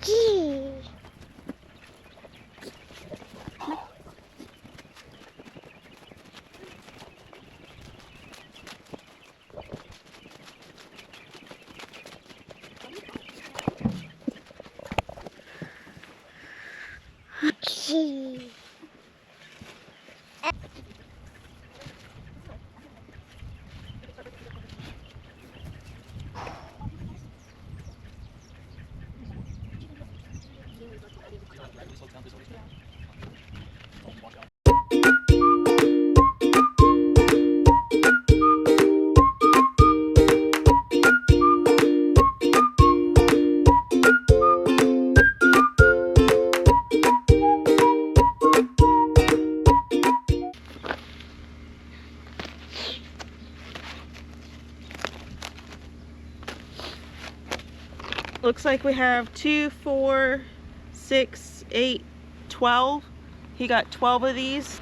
Gee. Gee. Looks like we have 2, 4, 6, 8, 12. He got 12 of these.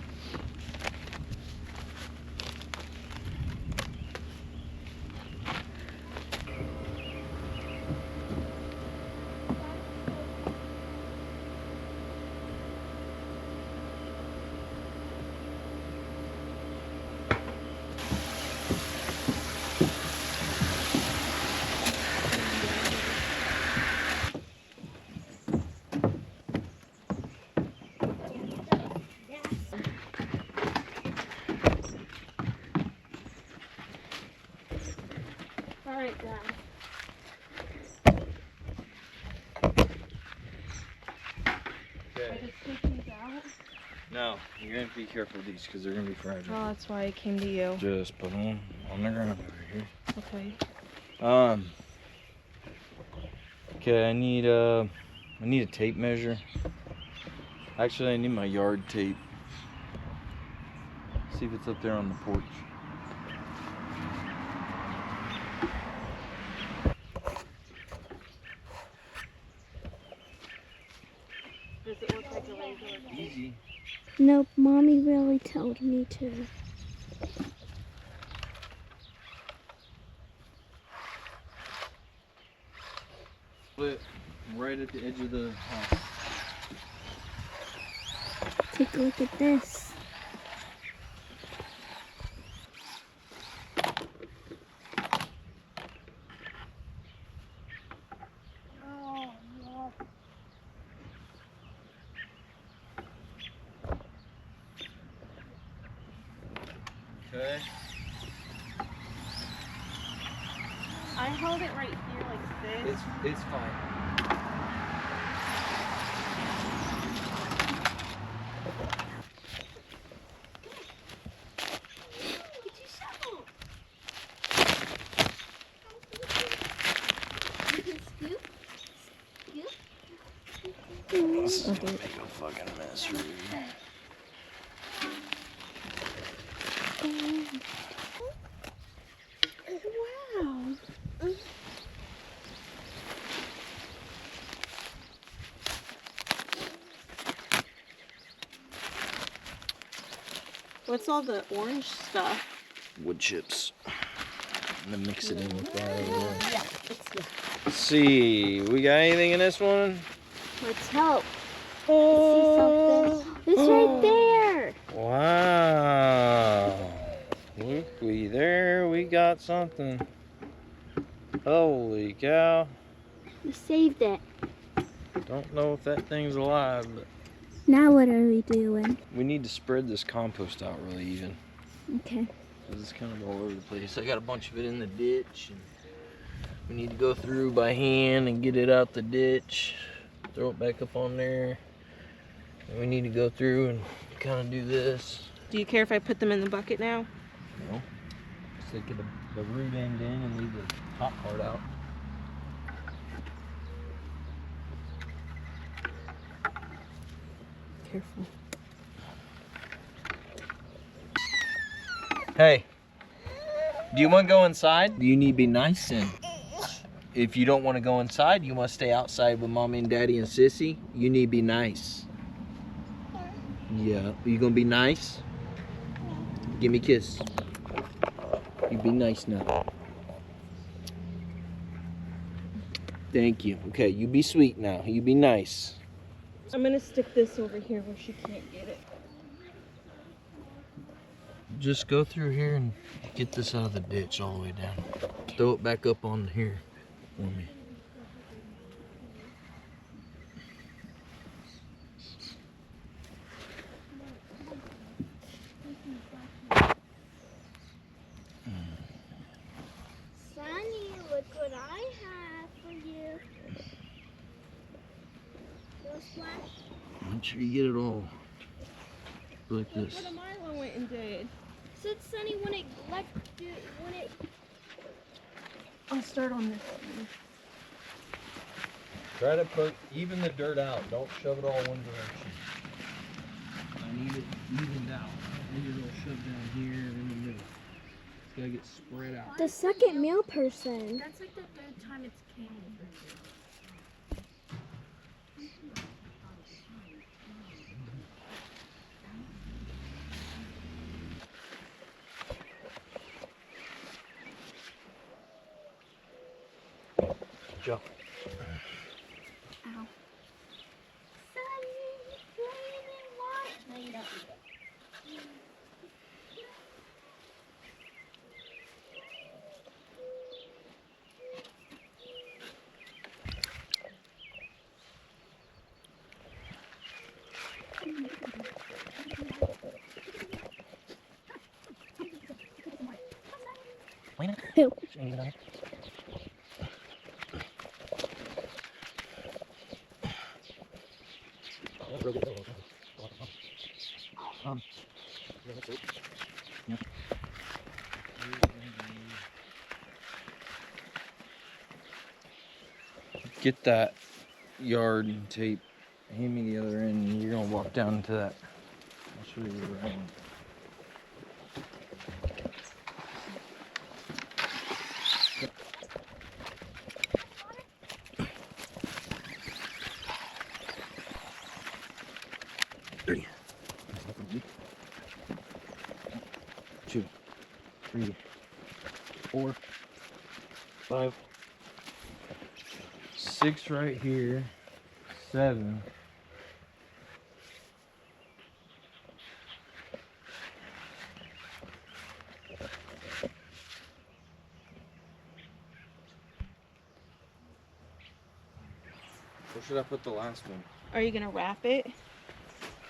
Alright, guys. Okay. I just take these out. No, you're gonna be careful with these because they're gonna be fragile. Oh, that's why I came to you. Just put them on the ground over here. Okay. Okay, I need a tape measure. Actually, I need my yard tape. See if it's up there on the porch. Does it look like a razor? Easy. Nope, Mommy really told me to. Put it right at the edge of the house. Take a look at this. Okay. I hold it right here like this. It's fine. Let's make a fucking mess right here. Wow. What's all the orange stuff? Wood chips. I'm gonna mix it in with that. Yeah, Let's see, we got anything in this one? let's hope. Oh, See something? It's right there. Wow. Look, we got something. Holy cow. We saved it. Don't know if that thing's alive, but Now what are we doing? we need to spread this compost out really even. Okay. Because it's kind of all over the place. I got a bunch of it in the ditch, and we need to go through by hand and get it out the ditch, throw it back up on there. And we need to go through and kind of do this. Do you care if I put them in the bucket now? No. Just get the root end in and leave the top part out. Careful. Hey, do you want to go inside? You need to be nice then. If you don't want to go inside, you must stay outside with Mommy and Daddy and Sissy. You need to be nice. Yeah, you gonna be nice? Give me a kiss. You be nice now. Thank you. Okay, you be sweet now. You be nice. I'm gonna stick this over here where she can't get it. Just go through here and get this out of the ditch all the way down. Throw it back up on here for me. Sunny, look what I have for you. Little splash. Make sure you get it all like this. What Milo went and did. Said Sunny when it I'll start on this one. Try to put even the dirt out. Don't shove it all one direction. I need it evened out. Maybe it'll shove down here and in the middle. It's gotta get spread out. the second meal person. That's like the third time it's came. Good job. Ow. Sunny, playing in water. No, you don't need it. Who? Get that yard tape. Hand me the other end, and you're gonna walk down to that. I'll show you the right one. Three. 2, 3, 4, 5, 6 right here, 7. Where should I put the last one? Are you gonna wrap it?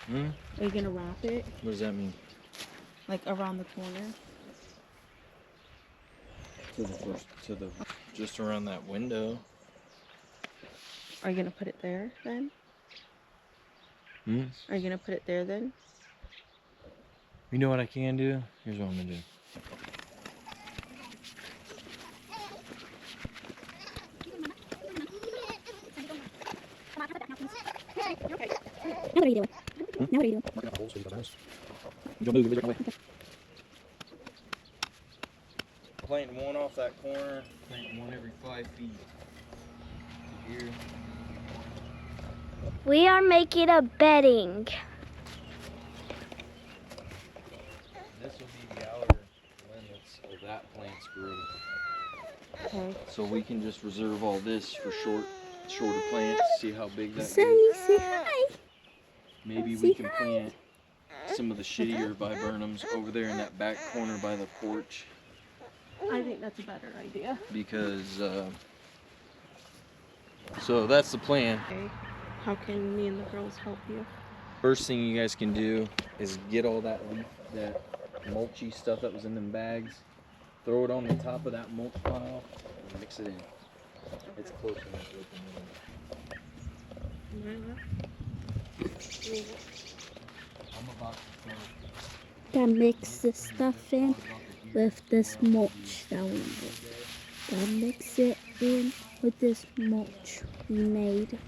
Hmm? Are you gonna wrap it? What does that mean? Like around the corner? Just around that window. Are you gonna put it there then? Hmm? Are you gonna put it there then? You know what I can do? Here's what I'm gonna do. Now what are you doing? Now what are you doing? Planting one off that corner, planting one every 5 feet. Here. We are making a bedding. This will be the outer limits of that plant's grew. Okay. So we can just reserve all this for shorter plants. See how big that Sunny, is. say hi. Maybe we can plant some of the shittier viburnums over there in that back corner by the porch. I think that's a better idea. Because, so that's the plan. Okay. How can me and the girls help you? First thing you guys can do is get all that mulchy stuff that was in them bags, throw it on the top of that mulch pile, and mix it in. It's close enough to open it. I'm about to throw. Gotta mix the stuff in with this mulch that we made. Gotta mix it in with this mulch we made.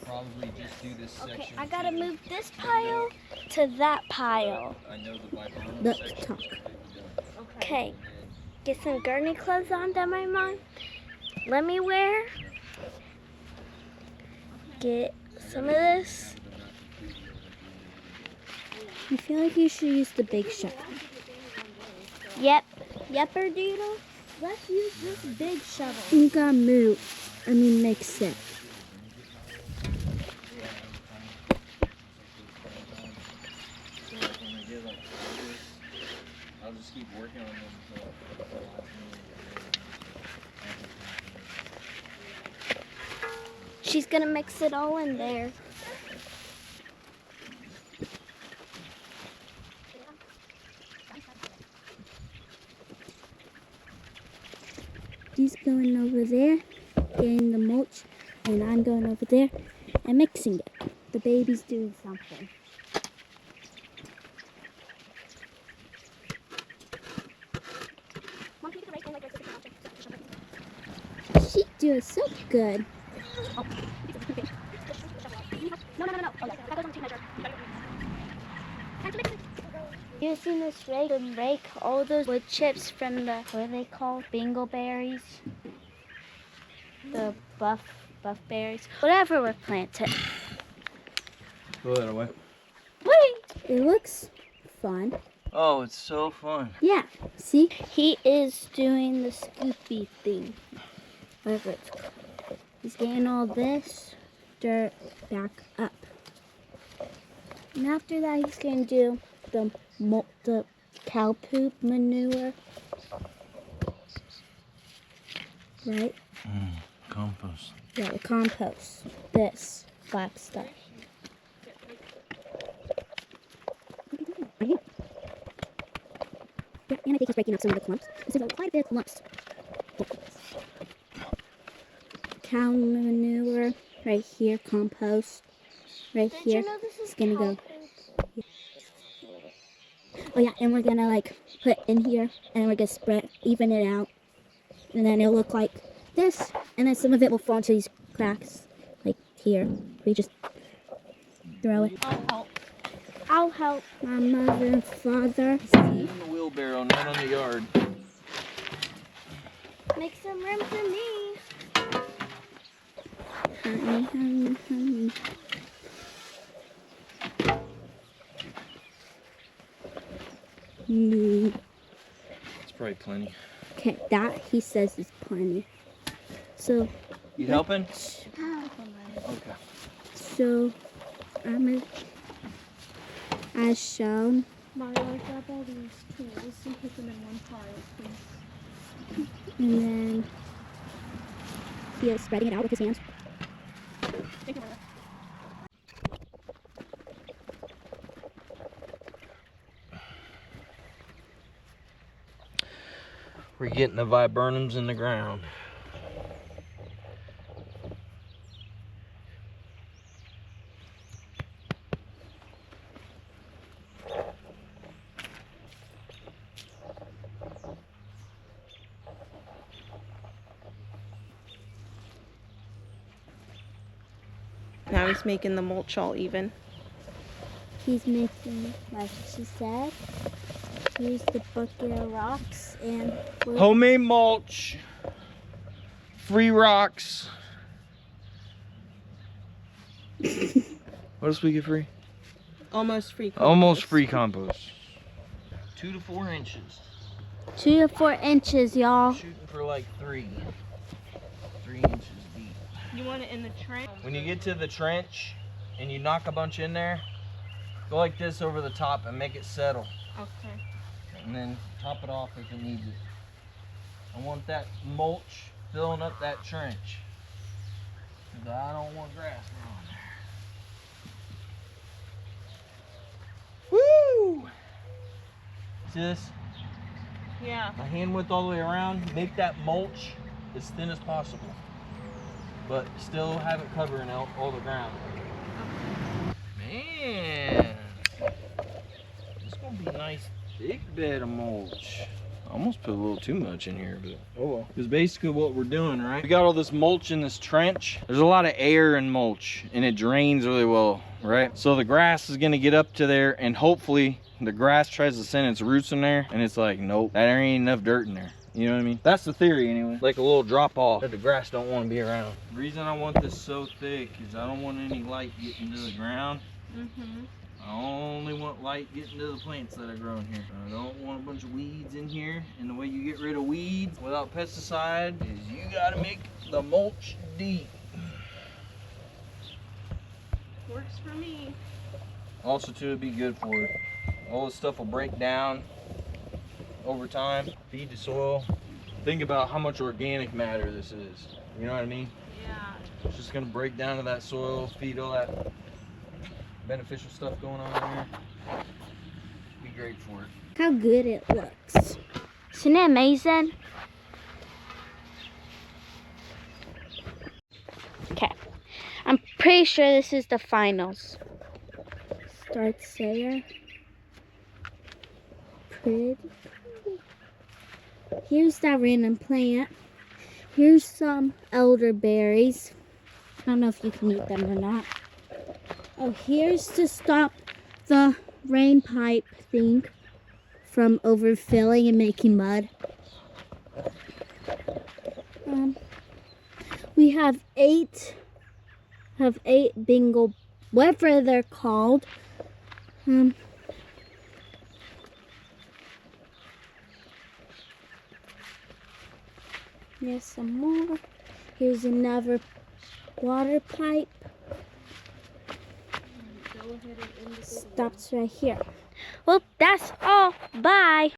Probably just do this section. Okay, I gotta move this pile to that pile. I know the viburnum Let's section talk. is completely done. Okay, get some gardening clothes on that my mom let me wear. Get some of this. I feel like you should use the big shovel. Yep. Yepper doodle. Let's use this big shovel. You gotta move. mix it. I'll just keep working on them until She's gonna mix it all in there. She's going over there, getting the mulch, and I'm going over there and mixing it. The baby's doing something. She's doing so good. Using this rake to rake all those wood chips from the, what are they called? Bingleberries? The buffberries. Whatever we're planting. throw that away. Wait! It looks fun. Oh, it's so fun. Yeah, see? He is doing the scoopy thing. Whatever it's called. He's getting all this dirt back up. And after that, he's going to do the cow poop manure. Right? Compost. Yeah, the compost. This black stuff. Yeah, and I think he's breaking up some of the clumps. This is quite a bit of clumps. Cow manure, right here, compost, right here. It's gonna go. Oh yeah, and we're gonna like put in here, and we're gonna even it out, and then it'll look like this, and then some of it will fall into these cracks, like here. We just throw it. I'll help. I'll help my mother and father. In the wheelbarrow, not on the yard. Make some room for me. Honey. It's probably plenty. Okay, that he says is plenty. So. You helping? Okay. So, as shown. Mario, grab all these tools and put them in one pile, please. And then he is spreading it out with his hands. Thank you, Mario. We're getting the viburnums in the ground. Now he's making the mulch all even. He's making, like she said, use the bucket of rocks and Homemade mulch. Free rocks. What else we get free? Almost free compost. Almost free compost. 2 to 4 inches. 2 to 4 inches, y'all. Shooting for like 3 inches deep. You want it in the trench? When you get to the trench and you knock a bunch in there, go like this over the top and make it settle. Okay. And then top it off if it needs it. I want that mulch filling up that trench. 'Cause I don't want grass growing there. Woo! See this? Yeah. My hand width all the way around. Make that mulch as thin as possible. But still have it covering all the ground. Man, this is gonna be a nice big bed of mulch. I almost put a little too much in here, but oh well. Because basically what we're doing, right? We got all this mulch in this trench. There's a lot of air in mulch and it drains really well, right? So the grass is gonna get up to there and hopefully the grass tries to send its roots in there and it's like, nope, there ain't enough dirt in there. You know what I mean? That's the theory anyway. Like a little drop off that the grass don't want to be around. The reason I want this so thick is I don't want any light getting to the ground. I only want light getting to the plants that are growing here. I don't want a bunch of weeds in here. And the way you get rid of weeds without pesticide is you gotta make the mulch deep. Works for me. Also, too, it'd be good for it. All this stuff will break down over time. Feed the soil. Think about how much organic matter this is. You know what I mean? Yeah. It's just gonna break down to that soil, feed all that beneficial stuff going on in there. Be great for it. How good it looks. Isn't it amazing? Okay. I'm pretty sure this is the finals. Starts there. Pretty. Here's that random plant. Here's some elderberries. I don't know if you can eat them or not. Oh, here's to stop the rain pipe thing from overfilling and making mud. We have eight bingo, whatever they're called. There's some more. Here's another water pipe. Stops right here. Well, that's all. Bye.